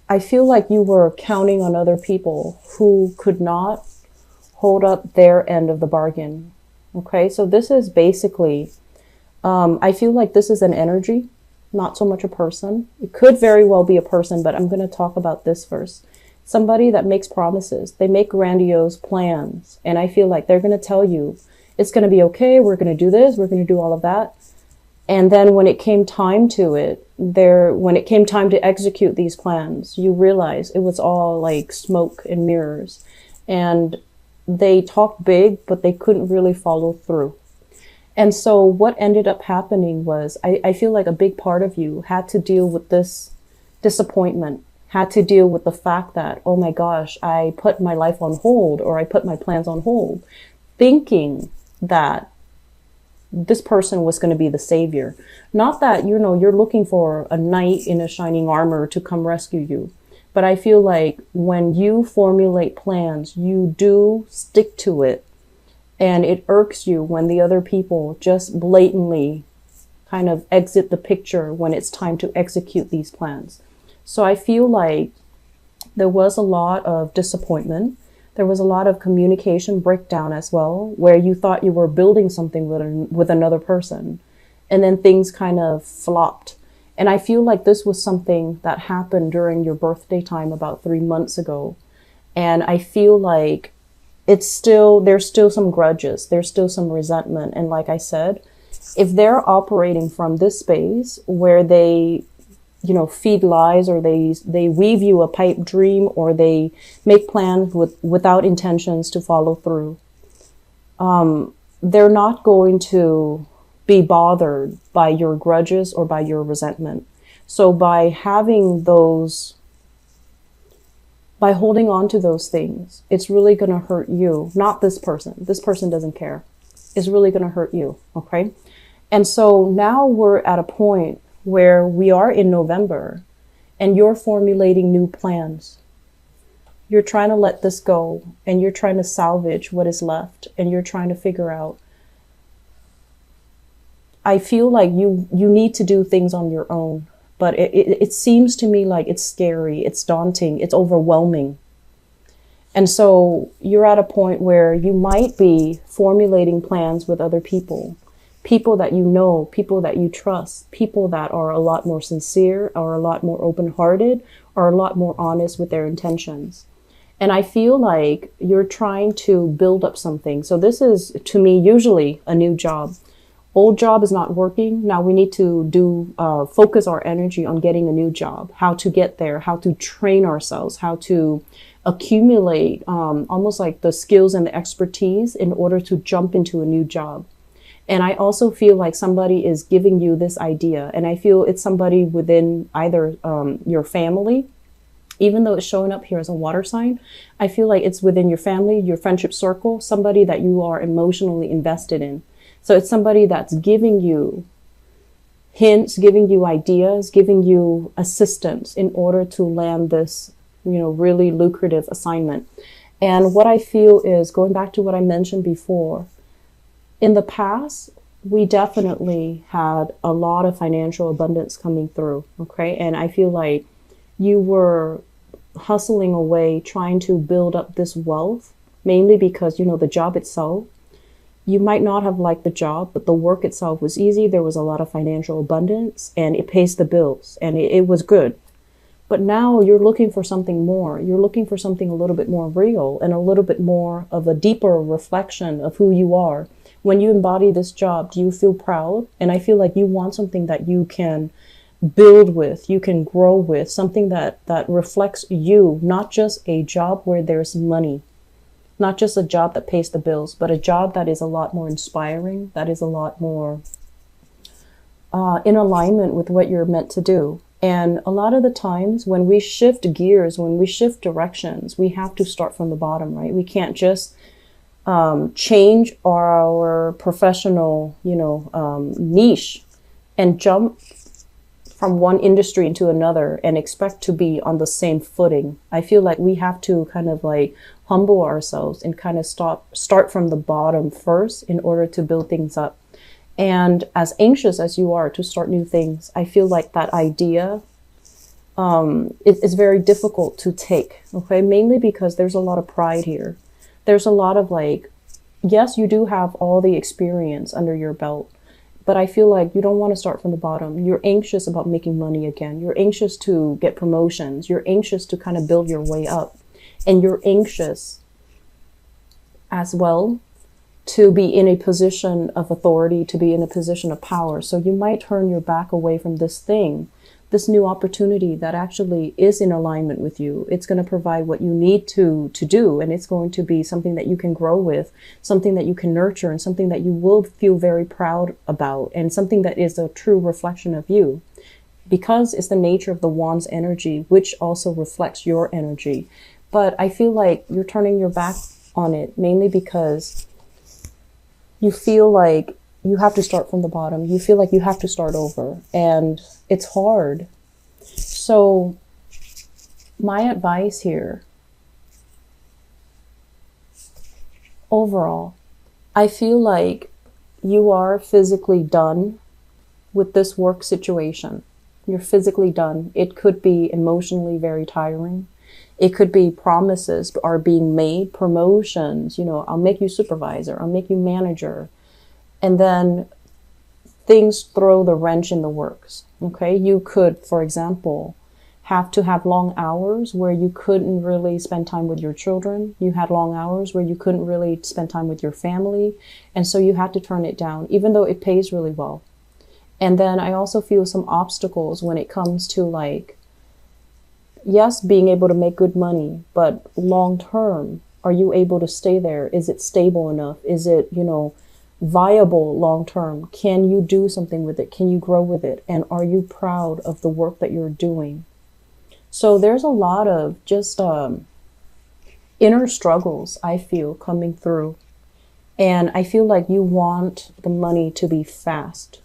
I feel like you were counting on other people who could not hold up their end of the bargain. Okay, so this is basically, I feel like this is an energy, not so much a person. It could very well be a person, but I'm going to talk about this first. Somebody that makes promises, they make grandiose plans, and I feel like they're going to tell you it's going to be okay, we're going to do this, we're going to do all of that. And then when it came time to it, when it came time to execute these plans, you realize it was all like smoke and mirrors. And they talked big, but they couldn't really follow through. And so what ended up happening was, I feel like a big part of you had to deal with this disappointment, had to deal with the fact that, oh my gosh, I put my life on hold, or I put my plans on hold, thinking that this person was going to be the savior. Not that, you're looking for a knight in a shining armor to come rescue you. But I feel like when you formulate plans, you do stick to it. And it irks you when the other people just blatantly kind of exit the picture when it's time to execute these plans. So I feel like there was a lot of disappointment. There was a lot of communication breakdown as well, where you thought you were building something with another person, and then things kind of flopped. And I feel like this was something that happened during your birthday time about 3 months ago. And I feel like there's still some grudges, there's still some resentment. And like I said, if they're operating from this space where they feed lies, or they weave you a pipe dream, or they make plans without intentions to follow through, they're not going to be bothered by your grudges or by your resentment. So by holding on to those things, it's really going to hurt you, not this person. This person doesn't care. It's really going to hurt you. Okay. And so now we're at a point where we are in November, and you're formulating new plans. You're trying to let this go, and you're trying to salvage what is left, and you're trying to figure out. I feel like you need to do things on your own, but it seems to me like it's scary, it's daunting, it's overwhelming. And so you're at a point where you might be formulating plans with other people. People that you know, people that you trust, people that are a lot more sincere, are a lot more open-hearted, are a lot more honest with their intentions. And I feel like you're trying to build up something. So this is, to me, usually a new job. Old job is not working. Now we need to focus our energy on getting a new job, how to get there, how to train ourselves, how to accumulate almost like the skills and the expertise in order to jump into a new job. And I also feel like somebody is giving you this idea, and I feel it's somebody within either your family, even though it's showing up here as a water sign. I feel like it's within your family, your friendship circle, somebody that you are emotionally invested in. So it's somebody that's giving you hints, giving you ideas, giving you assistance in order to land this, really lucrative assignment. And what I feel is, going back to what I mentioned before, in the past, we definitely had a lot of financial abundance coming through, okay? And I feel like you were hustling away, trying to build up this wealth, mainly because, the job itself, you might not have liked the job, but the work itself was easy. There was a lot of financial abundance, and it pays the bills, and it was good. But now you're looking for something more. You're looking for something a little bit more real, and a little bit more of a deeper reflection of who you are. When you embody this job, do you feel proud? And I feel like you want something that you can build with, you can grow with, something that reflects you, not just a job where there's money, not just a job that pays the bills, but a job that is a lot more inspiring, that is a lot more in alignment with what you're meant to do. And a lot of the times when we shift gears, when we shift directions, we have to start from the bottom, right? We can't just change our professional, niche and jump from one industry into another and expect to be on the same footing. I feel like we have to kind of like humble ourselves and kind of start from the bottom first in order to build things up. And as anxious as you are to start new things, I feel like that idea it's very difficult to take, okay? Mainly because there's a lot of pride here. There's a lot of like, yes, you do have all the experience under your belt, but I feel like you don't want to start from the bottom. You're anxious about making money again. You're anxious to get promotions. You're anxious to kind of build your way up. And you're anxious as well to be in a position of authority, to be in a position of power. So you might turn your back away from this thing, this new opportunity that actually is in alignment with you. It's going to provide what you need to do. And it's going to be something that you can grow with, something that you can nurture, and something that you will feel very proud about, and something that is a true reflection of you. Because it's the nature of the Wand's energy, which also reflects your energy. But I feel like you're turning your back on it, mainly because you feel like you have to start from the bottom. You feel like you have to start over, and it's hard. So my advice here, overall, I feel like you are physically done with this work situation. You're physically done. It could be emotionally very tiring. It could be promises are being made, promotions, you know, I'll make you supervisor, I'll make you manager. And then things throw the wrench in the works. Okay. You could, for example, have to have long hours where you couldn't really spend time with your children. You had long hours where you couldn't really spend time with your family. And so you had to turn it down, even though it pays really well. And then I also feel some obstacles when it comes to like, yes, being able to make good money, but long term, are you able to stay there? Is it stable enough? Is it, you know, viable long term? Can you do something with it? Can you grow with it? And are you proud of the work that you're doing? So there's a lot of just inner struggles, I feel, coming through. And I feel like you want the money to be fast.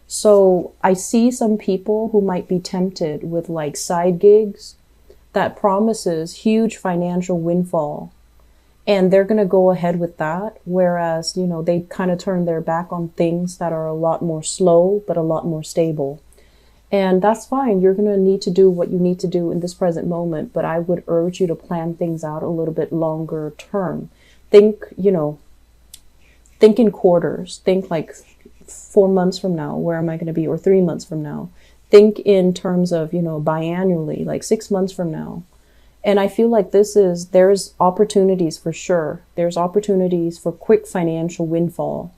So I see some people who might be tempted with like side gigs that promises huge financial windfall, and they're going to go ahead with that. Whereas, you know, they kind of turn their back on things that are a lot more slow, but a lot more stable. And that's fine. You're going to need to do what you need to do in this present moment. But I would urge you to plan things out a little bit longer term. Think, you know, think in quarters. Think like 4 months from now, where am I going to be? Or 3 months from now. Think in terms of, you know, biannually, like 6 months from now. And I feel like there's opportunities for sure. There's opportunities for quick financial windfall.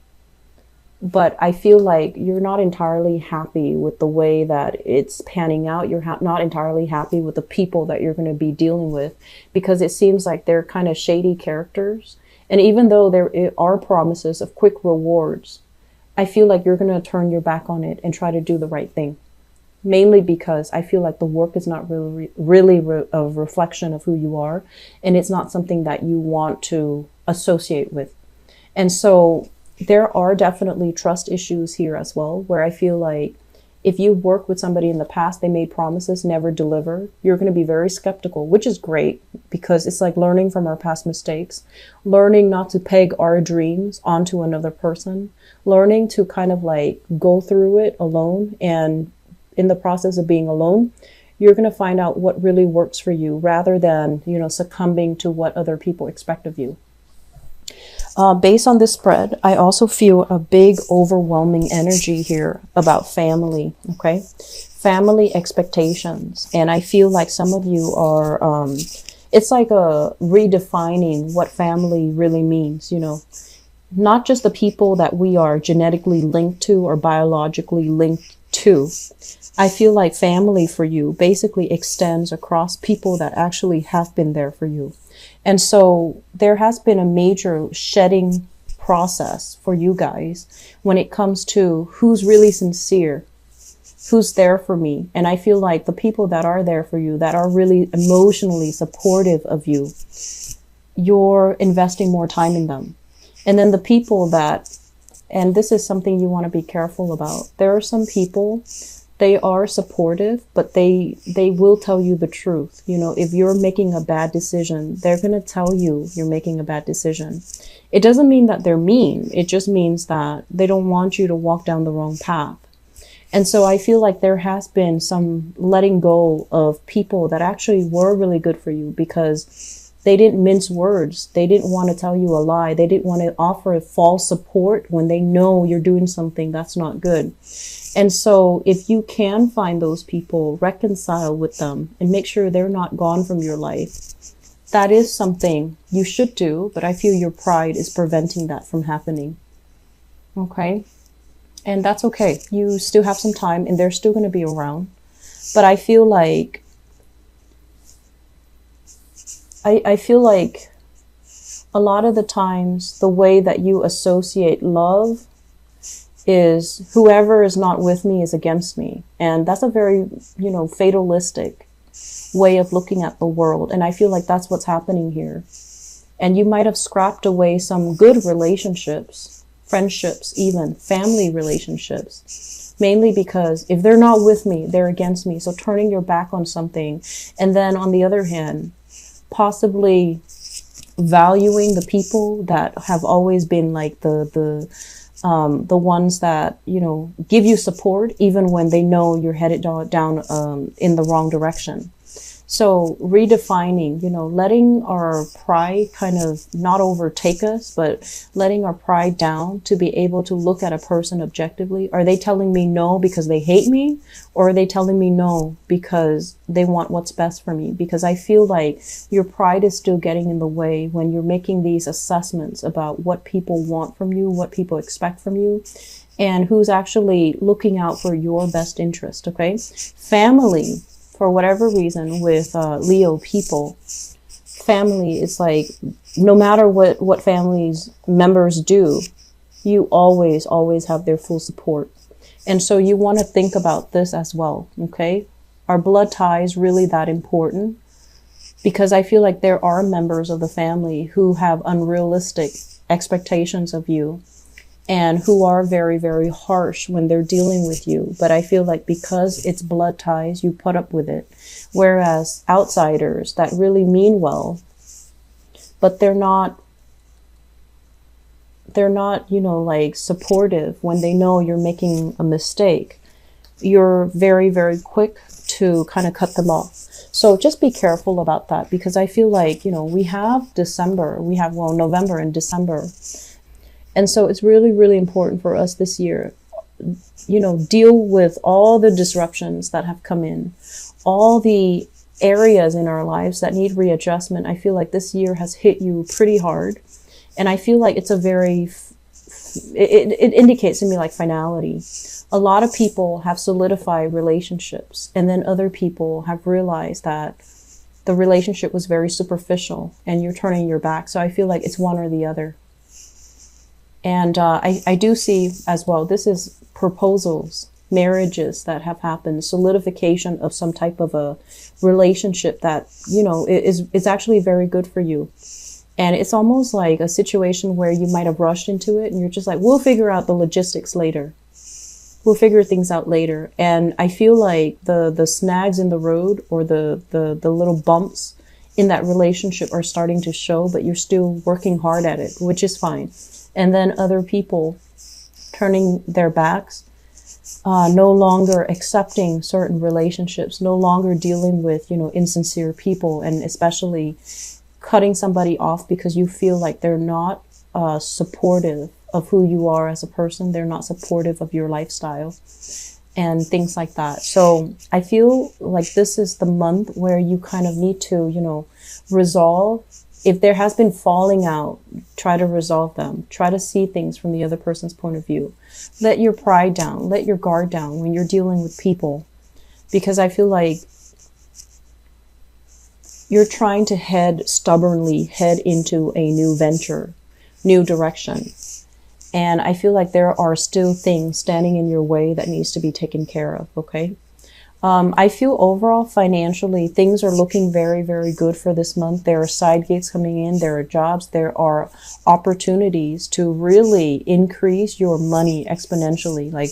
But I feel like you're not entirely happy with the way that it's panning out. You're not entirely happy with the people that you're going to be dealing with, because it seems like they're kind of shady characters. And even though there are promises of quick rewards, I feel like you're going to turn your back on it and try to do the right thing. Mainly because I feel like the work is not really a reflection of who you are. And it's not something that you want to associate with. And so there are definitely trust issues here as well, where I feel like if you work with somebody in the past, they made promises, never deliver, you're going to be very skeptical, which is great, because it's like learning from our past mistakes, learning not to peg our dreams onto another person, learning to kind of like go through it alone. And in the process of being alone, you're going to find out what really works for you, rather than, you know, succumbing to what other people expect of you. Based on this spread, I also feel a big overwhelming energy here about family. Okay. Family expectations. And I feel like some of you are, it's like a redefining what family really means, you know, not just the people that we are genetically linked to or biologically linked to. I feel like family for you basically extends across people that actually have been there for you. And so there has been a major shedding process for you guys when it comes to who's really sincere, who's there for me. And I feel like the people that are there for you, that are really emotionally supportive of you, you're investing more time in them. And then the people that, and this is something you want to be careful about. There are some people, they are supportive, but they will tell you the truth. You know, if you're making a bad decision, they're going to tell you you're making a bad decision. It doesn't mean that they're mean. It just means that they don't want you to walk down the wrong path. And so I feel like there has been some letting go of people that actually were really good for you, because they didn't mince words. They didn't want to tell you a lie. They didn't want to offer false support when they know you're doing something that's not good. And so if you can find those people, reconcile with them and make sure they're not gone from your life. That is something you should do, but I feel your pride is preventing that from happening. Okay? And that's okay. You still have some time and they're still going to be around. But I feel like I feel like a lot of the times the way that you associate love is whoever is not with me is against me. And that's a very, fatalistic way of looking at the world. And I feel like that's what's happening here. And you might have scrapped away some good relationships, friendships, even family relationships, mainly because if they're not with me, they're against me. So turning your back on something. And then on the other hand, possibly valuing the people that have always been like the ones that, give you support, even when they know you're headed down in the wrong direction. So redefining, letting our pride kind of not overtake us, but letting our pride down to be able to look at a person objectively. Are they telling me no because they hate me? Or are they telling me no because they want what's best for me? Because I feel like your pride is still getting in the way when you're making these assessments about what people want from you, what people expect from you, and who's actually looking out for your best interest, okay? Family, for whatever reason, with Leo people, family is like, no matter what family's members do, you always have their full support. And so you want to think about this as well, okay? Are blood ties really that important? Because I feel like there are members of the family who have unrealistic expectations of you and who are very, very harsh when they're dealing with you. But I feel like because it's blood ties, you put up with it. Whereas outsiders that really mean well, but they're not, like supportive when they know you're making a mistake, you're very, very quick to kind of cut them off. So just be careful about that, because I feel like, we have November and December. And so it's really, really important for us this year, deal with all the disruptions that have come in, all the areas in our lives that need readjustment. I feel like this year has hit you pretty hard. And I feel like it's it indicates to me like finality. A lot of people have solidified relationships, and then other people have realized that the relationship was very superficial and you're turning your back. So I feel like it's one or the other. And I do see as well, this is proposals, marriages that have happened, solidification of some type of a relationship that, is actually very good for you. And it's almost like a situation where you might have rushed into it and you're just like, we'll figure out the logistics later. We'll figure things out later. And I feel like the snags in the road, or the little bumps in that relationship are starting to show, but you're still working hard at it, which is fine. And then other people turning their backs, no longer accepting certain relationships, no longer dealing with, insincere people, and especially cutting somebody off because you feel like they're not supportive of who you are as a person. They're not supportive of your lifestyle and things like that. So I feel like this is the month where you kind of need to, resolve. If there has been falling out, try to resolve them. Try to see things from the other person's point of view. Let your pride down. Let your guard down when you're dealing with people. Because I feel like you're trying to stubbornly head into a new venture, new direction. And I feel like there are still things standing in your way that needs to be taken care of, okay? I feel overall financially, things are looking very, very good for this month. There are side gigs coming in. There are jobs. There are opportunities to really increase your money exponentially, like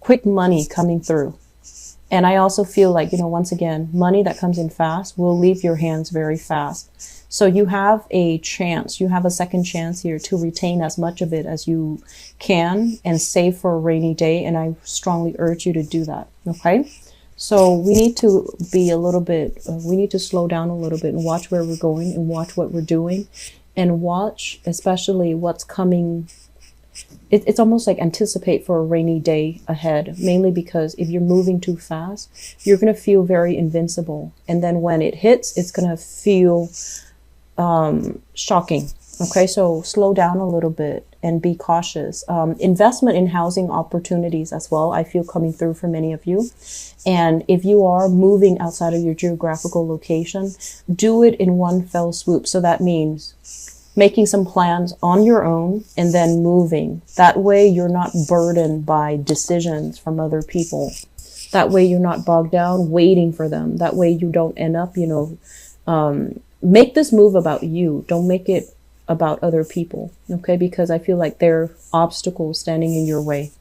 quick money coming through. And I also feel like, once again, money that comes in fast will leave your hands very fast. So you have a chance, you have a second chance here to retain as much of it as you can and save for a rainy day. And I strongly urge you to do that. Okay. So we need to be a little bit, we need to slow down a little bit and watch where we're going and watch what we're doing and watch especially what's coming. It's almost like anticipate for a rainy day ahead, mainly because if you're moving too fast, you're going to feel very invincible. And then when it hits, it's going to feel shocking. Okay, so slow down a little bit and be cautious. Investment in housing opportunities as well, I feel coming through for many of you. And if you are moving outside of your geographical location, do it in one fell swoop. So that means making some plans on your own and then moving. That way you're not burdened by decisions from other people. That way you're not bogged down waiting for them. That way you don't end up, make this move about you. Don't make it about other people, okay? Because I feel like there are obstacles standing in your way.